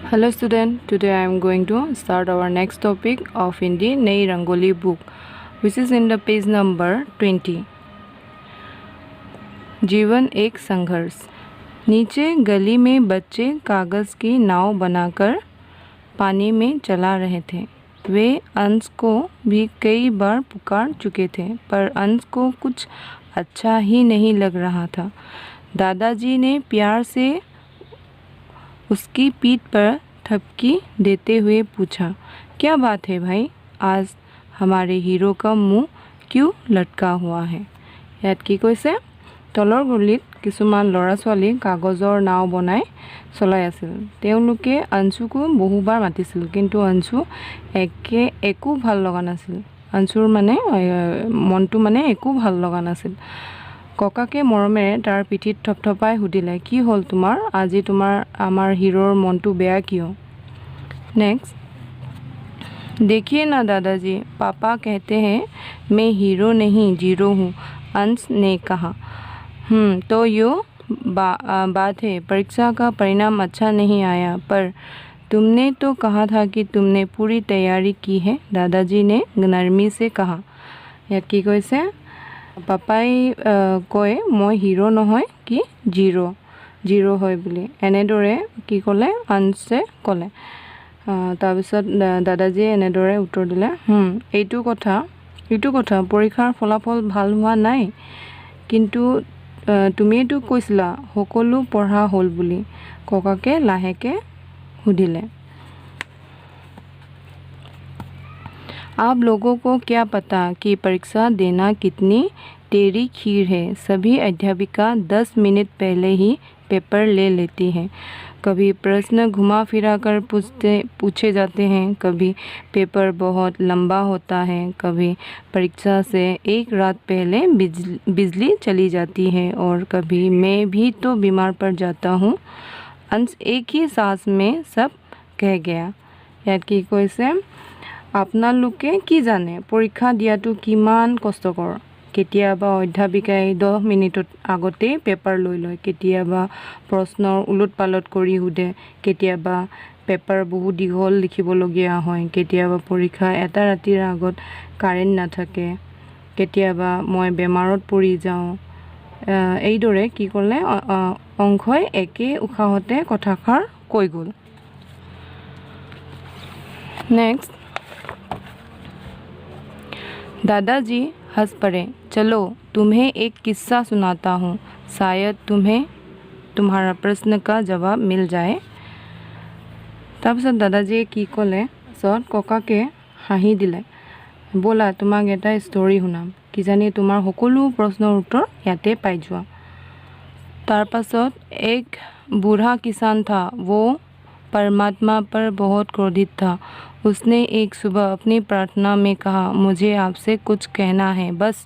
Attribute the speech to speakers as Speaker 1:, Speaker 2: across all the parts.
Speaker 1: Hello student, today I am going to start our next topic of Hindi Nai Rangoli book, which is in the page number 20. जीवन एक संघर्ष। नीचे गली में बच्चे कागज़ की नाव बनाकर पानी में चला रहे थे। वे अंश को भी कई बार पुकार चुके थे, पर अंश को कुछ अच्छा ही नहीं लग रहा था। दादाजी ने प्यार से उसकी पीठ पर थपकी देते हुए पूछा, क्या बात है भाई, आज हमारे हीरो का मुंह क्यों लटका हुआ है? याद की কৈছে তলৰ গলিত কিছুমান ল'ৰা ছোৱালী কাগজৰ নাও বনাই চলাই আছিল। তেওঁলোকে অঞ্চুকো বহুবাৰ মাতিছিল, কিন্তু অঞ্চু একো ভাল লগা নাছিল। অঞ্চুৰ মনটো একো ভাল লগা নাছিল। ককাকে মৰমেৰে তাৰ পিঠিত থপথপাই সুধিলে, কি হ'ল তোমাৰ? আজি আমাৰ হিৰোৰ মনটো বেয়া কিয়? नेक्स्ट, देखिए ना दादाजी, पापा कहते हैं मैं हीरो नहीं जीरो हूँ, अंश ने कहा। तो यो बात है, परीक्षा का परिणाम अच्छा नहीं आया, पर तुमने तो कहा था कि तुमने पूरी तैयारी की है, दादाजी ने नरमी से कहा। यात की কৈছে পাপাই কয় মই হিৰো নহয় কি জিৰ' হয় বুলি। এনেদৰে কি ক'লে? অংশে ক'লে। তাৰপিছত দাদাজীয়ে এনেদৰে উত্তৰ দিলে, এইটো কথা পৰীক্ষাৰ ফলাফল ভাল হোৱা নাই, কিন্তু তুমিয়েতো কৈছিলা সকলো পঢ়া হ'ল বুলি। ককাকে লাহেকে সুধিলে, आप लोगों को क्या पता कि परीक्षा देना कितनी टेढ़ी खीर है। सभी अध्यापिका 10 मिनट पहले ही पेपर ले लेती हैं। कभी प्रश्न घुमा फिरा कर पूछे जाते हैं, कभी पेपर बहुत लंबा होता है, कभी परीक्षा से एक रात पहले बिजली चली जाती है, और कभी मैं भी तो बीमार पड़ जाता हूँ। अंश एक ही सांस में सब कह गया। याद की কৈছে আপোনালোকে কি জানে পৰীক্ষা দিয়াটো কিমান কষ্টকৰ। কেতিয়াবা অধ্যাপিকাই 10 মিনিটত আগতেই পেপাৰ লৈ লয়, কেতিয়াবা প্ৰশ্নৰ উলট পালট কৰি সোধে, কেতিয়াবা পেপাৰ বহু দীঘল লিখিবলগীয়া হয়, কেতিয়াবা পৰীক্ষা এটা ৰাতিৰ আগত কাৰেণ্ট নাথাকে, কেতিয়াবা মই বেমাৰত পৰি যাওঁ। এইদৰে কি ক'লে অংশই একে উশাহতে কথাষাৰ কৈ গ'ল। नेक्स्ट, दादाजी हंस पड़े। चलो तुम्हें एक किस्सा सुनाता हूँ, शायद तुम्हें तुम्हारा प्रश्न का जवाब मिल जाए। তাৰপিছত দাদাজীয়ে কি ক'লে, ককাকে হাঁহি দিলে, ব'লা তোমাক এটা ষ্টৰী শুনাম, কিজানি তোমাৰ সকলো প্ৰশ্নৰ উত্তৰ ইয়াতে পাই যোৱা। তাৰপাছত एक बूढ़ा किसान था, वो परमात्मा पर बहुत क्रोधित था। उसने एक सुबह अपनी प्रार्थना में कहा, मुझे आपसे कुछ कहना है, बस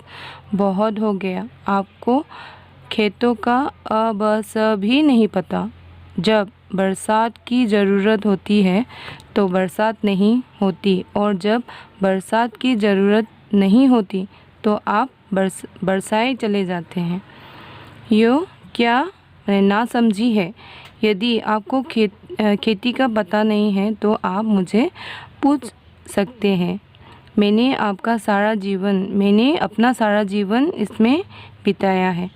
Speaker 1: बहुत हो गया। आपको खेतों का अ ब स भी नहीं पता। जब बरसात की ज़रूरत होती है तो बरसात नहीं होती, और जब बरसात की ज़रूरत नहीं होती तो आप बरसाए चले जाते हैं। यो क्या ना समझी है? यदि आपको खेती का पता नहीं है तो आप मुझे पूछ सकते हैं। मैंने अपना सारा जीवन इसमें बिताया है।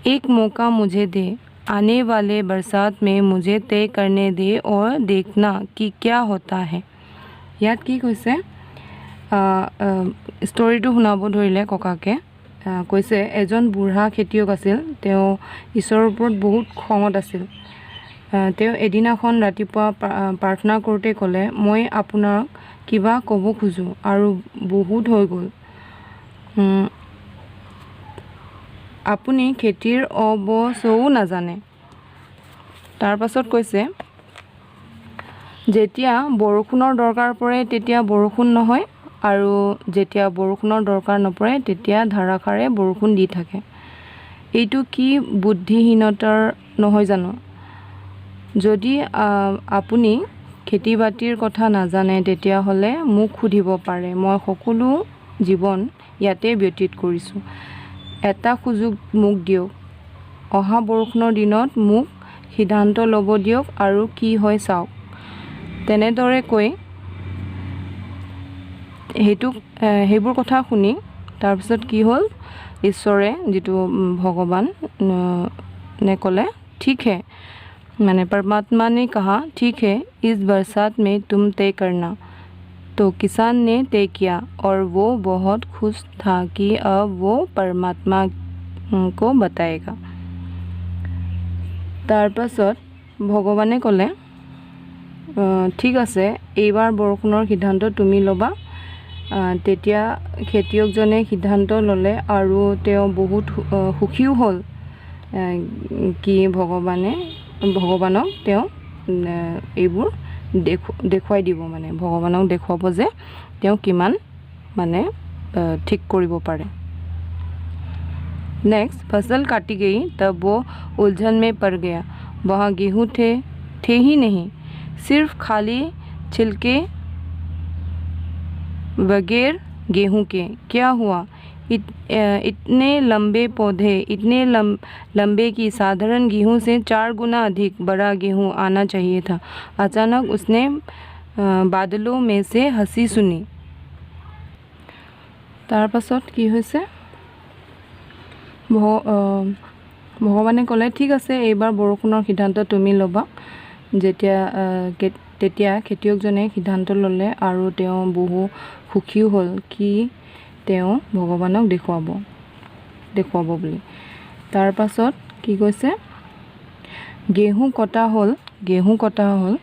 Speaker 1: एक मौका मुझे दे, आने वाले बरसात में मुझे तय करने दे और देखना कि क्या होता है। याद की কৈছে ষ্টৰীটো শুনাব ধৰিলে ককাকে। কৈছে এজন বুঢ়া খেতিয়ক আছিল, তেওঁ ঈশ্বৰৰ ওপৰত বহুত খঙত আছিল। তেওঁ এদিনাখন ৰাতিপুৱা প্ৰাৰ্থনা কৰোঁতে ক'লে, মই আপোনাক কিবা ক'ব খোজোঁ আৰু বহুত হৈ গ'ল। আপুনি খেতিৰ অ ব চও নাজানে। তাৰপাছত কৈছে, যেতিয়া বৰষুণৰ দৰকাৰ পৰে তেতিয়া বৰষুণ নহয়, আৰু যেতিয়া বৰষুণৰ দৰকাৰ নপৰে তেতিয়া ধাৰাসাৰে বৰষুণ দি থাকে। এইটো কি বুদ্ধিহীনতাৰ নহয় জানো? যদি আপুনি খেতি বাতিৰ কথা নাজানে তেতিয়াহ'লে মোক সুধিব পাৰে, মই সকলো জীৱন ইয়াতে ব্যতীত কৰিছোঁ। এটা সুযোগ মোক দিয়ক, অহা বৰষুণৰ দিনত মোক সিদ্ধান্ত ল'ব দিয়ক আৰু কি হয় চাওক। তেনেদৰে কৈ সেইবোৰ কথা শুনি তাৰপিছত কি হ'ল, ঈশ্বৰে যিটো ভগৱান ने ক'লে ठीक है, मैंने परमात्मा ने कहा ठीक है, इस बरसात में तुम तय करना। तो किसान ने तय किया और वो बहुत खुश था कि अब वो परमात्मा को बताएगा। তাৰ পাছত ভগৱানে ক'লে ঠিক আছে, এইবাৰ বৰষুণৰ সিদ্ধান্ত তুমি ল'বা। তেতিয়া খেতিয়কজনে সিদ্ধান্ত ল'লে আৰু তেওঁ বহুত সুখীও হ'ল কি ভগৱানক তেওঁ এইবোৰ দেখুৱাই দিব, মানে ভগৱানক দেখুৱাব যে তেওঁ কিমান মানে ঠিক কৰিব পাৰে। नेक्स्ट, फसल काटी गई तब वो उलझन में पड़ गया। वहाँ गेहूँ थे ही नहीं, सिर्फ खाली छिलके बगैर गेहूँ के। क्या हुआ? इतने लंबे पौधे, इतने लंबे कि साधारण गेहूँ से 4 गुना अधिक बड़ा गेहूँ आना चाहिए था। अचानक उसने बादलों में से हंसी सुनी। तार पाছত কি হৈছে, ভগৱানে ক'লে ঠিক আছে, এইবাৰ বৰষুণৰ সিদ্ধান্ত তুমি ল'বা। তেতিয়া খেতিয়কজনে সিদ্ধান্ত ল'লে আৰু তেওঁ বহু সুখীও হ'ল কি তেওঁ ভগৱানক দেখুৱাব বুলি। তাৰ পাছত কি কৈছে, গেহूँ কটা হ'ল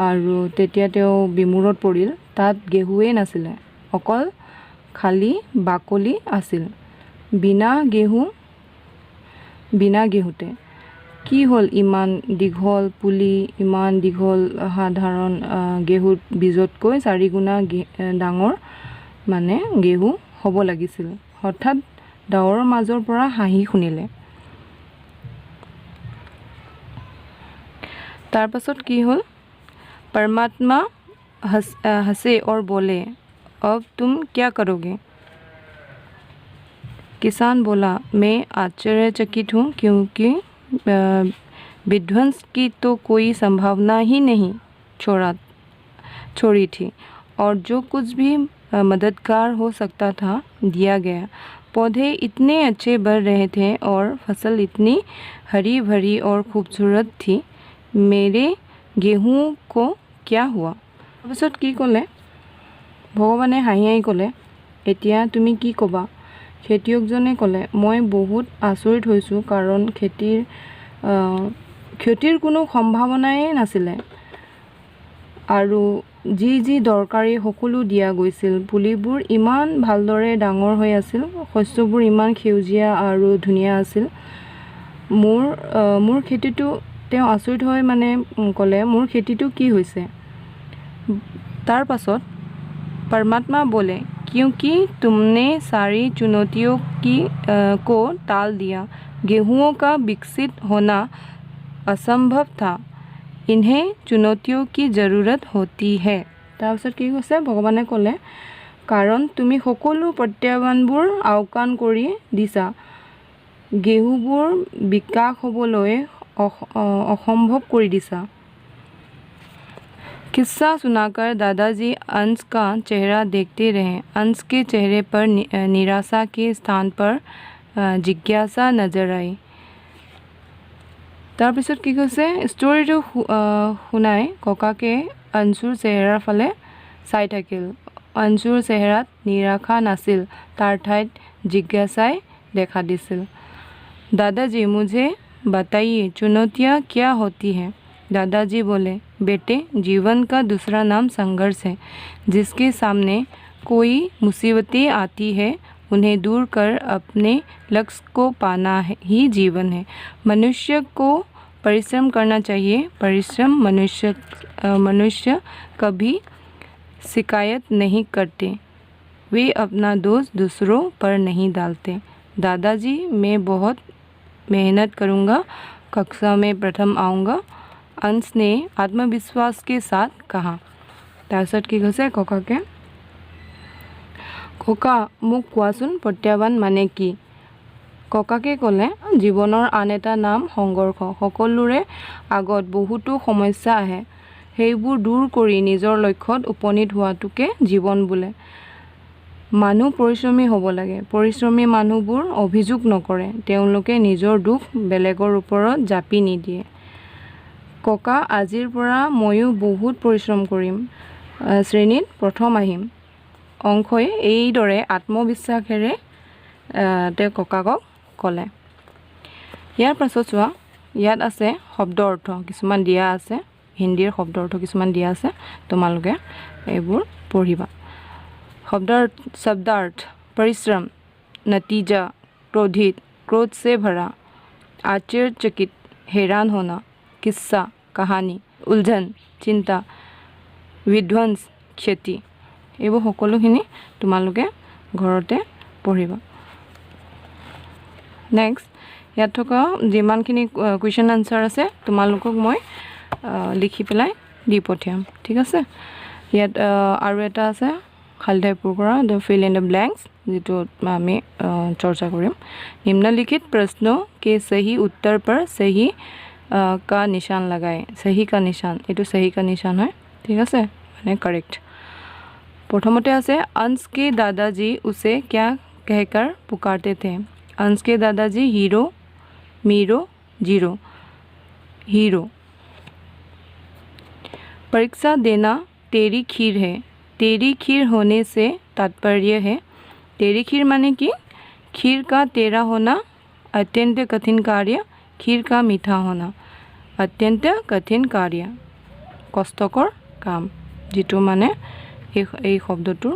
Speaker 1: আৰু তেতিয়া তেওঁ বিমূৰত পৰিল। তাত গেহूঁৱেই নাছিলে, অকল খালী বাকলি আছিল। বিনা গেহूঁতে কি হ'ল, ইমান দীঘল পুলি, ইমান দীঘল সাধাৰণ গেহूँ বীজতকৈ 4 গুণা ডাঙৰ মানে গেহूँ হ'ব লাগিছিল। হঠাৎ ডাৱৰৰ মাজৰ পৰা হাঁহি শুনিলে। তাৰ পাছত কি হ'ল, परमात्मा हंसे और बोले अब तुम क्या करोगे? किसान बोला मैं आश्चर्यचकित हूँ क्योंकि विध्वंस की तो कोई संभावना ही नहीं छोड़ी थी और जो कुछ भी मददगार हो सकता था दिया गया। पौधे इतने अच्छे बढ़ रहे थे और फसल इतनी हरी भरी और खूबसूरत थी, मेरे गेहूँ को क्या हुआ? তাৰপিছত কি ক'লে, ভগৱানে হাঁহি ক'লে এতিয়া তুমি কি ক'বা? খেতিয়কজনে ক'লে মই বহুত আচৰিত হৈছোঁ কাৰণ ক্ষতিৰ কোনো সম্ভাৱনাই নাছিলে আৰু যি দৰকাৰী সকলো দিয়া গৈছিল। পুলিবোৰ ইমান ভালদৰে ডাঙৰ হৈ আছিল, শস্যবোৰ ইমান সেউজীয়া আৰু ধুনীয়া আছিল। মোৰ খেতিটো, তেওঁ আচৰিত হৈ মানে ক'লে মোৰ খেতিটো কি হৈছে? তাৰ পাছত परमात्मा बोले क्योंकि तुमने सारी चुनौतियों को टाल दिया, गेहूँों का विकसित होना असंभव था, इन्हें चुनौतियों की ज़रूरत होती है। তাৰপিছত কি কৈছে, ভগৱানে ক'লে কাৰণ তুমি সকলো প্ৰত্যাহ্বানবোৰ আওকাণ কৰি দিছা, गेहूँবোৰ বিকাশ হ'বলৈ असंभव কৰি दिसा। किस्सा सुनाकर दादाजी अंश का चेहरा देखते रहे। अंश के चेहरे पर निराशा के स्थान पर जिज्ञासा नजर आई। তাৰ পিছত কি কৈছে, ষ্টৰীটো শুনাই ককাকে अंशुर চেহেৰাৰ ফালে চাই থাকিল। अंशुर চেহেৰাত নিৰাশা নাছিল, তাৰ ঠাইত জিজ্ঞাসাই দেখা দিছিল। दादाजी मुझे बताइए चुनौतियाँ क्या होती हैं? दादाजी बोले बेटे, जीवन का दूसरा नाम संघर्ष है। जिसके सामने कोई मुसीबतें आती है उन्हें दूर कर अपने लक्ष्य को पाना ही जीवन है। मनुष्य को परिश्रम करना चाहिए। परिश्रम मनुष्य कभी शिकायत नहीं करते, वे अपना दोष दूसरों पर नहीं डालते। दादाजी मैं बहुत मेहनत करूँगा, कक्षा में प्रथम आऊँगा, अंश ने आत्मविश्वास के साथ कहा। তাৰপিছত কি কৈছে ককাকে, ককা মোক কোৱাচোন প্ৰত্যাহ্বান মানে কি? ককাকে ক'লে জীৱনৰ আন এটা নাম সংঘৰ্ষ সকলোৰে আগত বহুতো সমস্যা আহে সেইবোৰ দূৰ কৰি নিজৰ লক্ষ্যত উপনীত হোৱাটোকে জীৱন বোলে মানুহ পৰিশ্ৰমী হ'ব লাগে পৰিশ্ৰমী মানুহবোৰ অভিযোগ নকৰে তেওঁলোকে নিজৰ দুখ বেলেগৰ ওপৰত জাপি নিদিয়ে ককা আজিৰ পৰা ময়ো বহুত পৰিশ্ৰম কৰিম শ্ৰেণীত প্ৰথম আহিম অংশই এইদৰে আত্মবিশ্বাসেৰে তেওঁ ককাকক ক'লে ইয়াৰ পাছত চোৱা ইয়াত আছে শব্দ অৰ্থ কিছুমান দিয়া আছে হিন্দীৰ শব্দ অৰ্থ কিছুমান দিয়া আছে তোমালোকে এইবোৰ পঢ়িবা शब्दार्थ परिश्रम नतीजा क्रोधित क्रोध से भरा आश्चर्यचकित हैरान होना किस्सा कहानी उलझन चिंता विध्वंस क्षति এইবোৰ সকলোখিনি তোমালোকে ঘৰতে পঢ়িবা নেক্সট ইয়াত থকা যিমানখিনি কুৱেশ্যন আনসাৰ আছে তোমালোকক মই লিখি পেলাই দি পঠিয়াম ঠিক আছে ইয়াত আৰু এটা আছে खाली टाइपৰ পৰা the fill in the blanks যেটো আমি চৰ্চা কৰিম निम्नलिखित प्रश्नों के सही उत्तर पर सही का निशान लगाएं सही का निशान एटो सही का निशान है ठीक আছে মানে करेक्ट प्रथमते আছে अंश के दादाजी उसे क्या कहकर पुकारते थे अंश के दादाजी हीरो मीरो जीरो हीरो परीक्षा देना तेरी खीर है तेरी खीर होने से तात्पर्य है तेरी खीर माने कि खीर का तेरा होना अत्यंत कठिन कार्य खीर का मीठा होना अत्यंत कठिन कार्य कष्टकर काम जितो माने এই শব্দটোৰ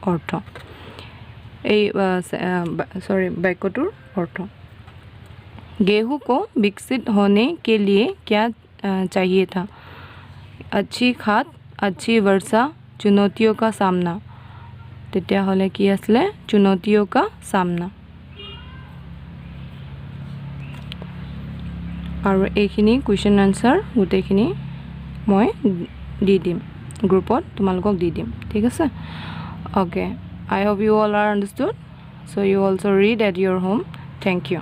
Speaker 1: অৰ্থ এই सॉरी বাক্যটোৰ অৰ্থ गेहूं को विकसित होने के लिए क्या चाहिए था अच्छी खाद अच्छी वर्षा चुनौतियों का सामना तेतिया हले कि आसले चुनौतियों का सामना और एखिनि क्वेश्चन आंसर गुटेखिनि मैं দি দিম গ্ৰুপত তোমালোকক দি দিম ঠিক আছে okay I hope you all are understood so you also read at your home thank you